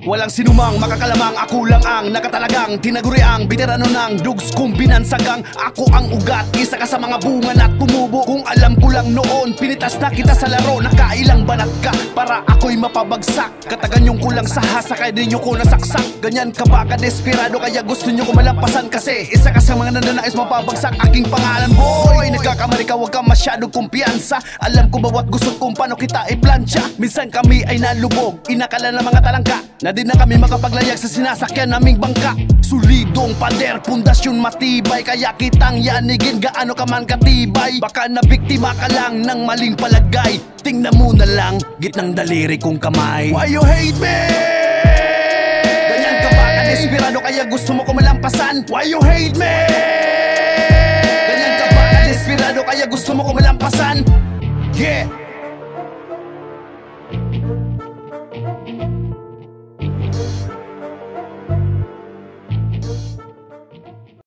Walang sinumang makakalamang, ako lang ang nakatalagang tinaguriang veterano ng dugs kong binansagang. Ako ang ugat, isa ka sa mga bunga na tumubo. Kung alam ko lang noon, pinitas na kita sa laro. Nakailang banat ka para ako'y mapabagsak. Kataganyong ko lang sa hasa, kaya di nyo ko nasaksak. Ganyan ka ba ka-desperado, kaya gusto nyo ko malampasan. Kasi isa ka sa mga nananais mapabagsak aking pangalan. Boy, nagkakamali ka, huwag ka masyadong kumpiyansa. Alam ko bawat gusto kung paano kita iplansya. Minsan kami ay nalubog, inakala ng mga talangka na di na kami makapaglayag sa sinasakyan naming bangka. Solidong pader, pundasyon matibay, kaya kitang yanigin gaano ka man katibay. Baka nabiktima ka lang ng maling palagay. Tingnan mo na lang, gitnang daliri kong kamay. Why you hate me? Ganyan ka ba ka-desperado, kaya gusto mo ko malampasan? Why you hate me? Ganyan ka ba ka-desperado, kaya gusto mo ko malampasan? Yeah.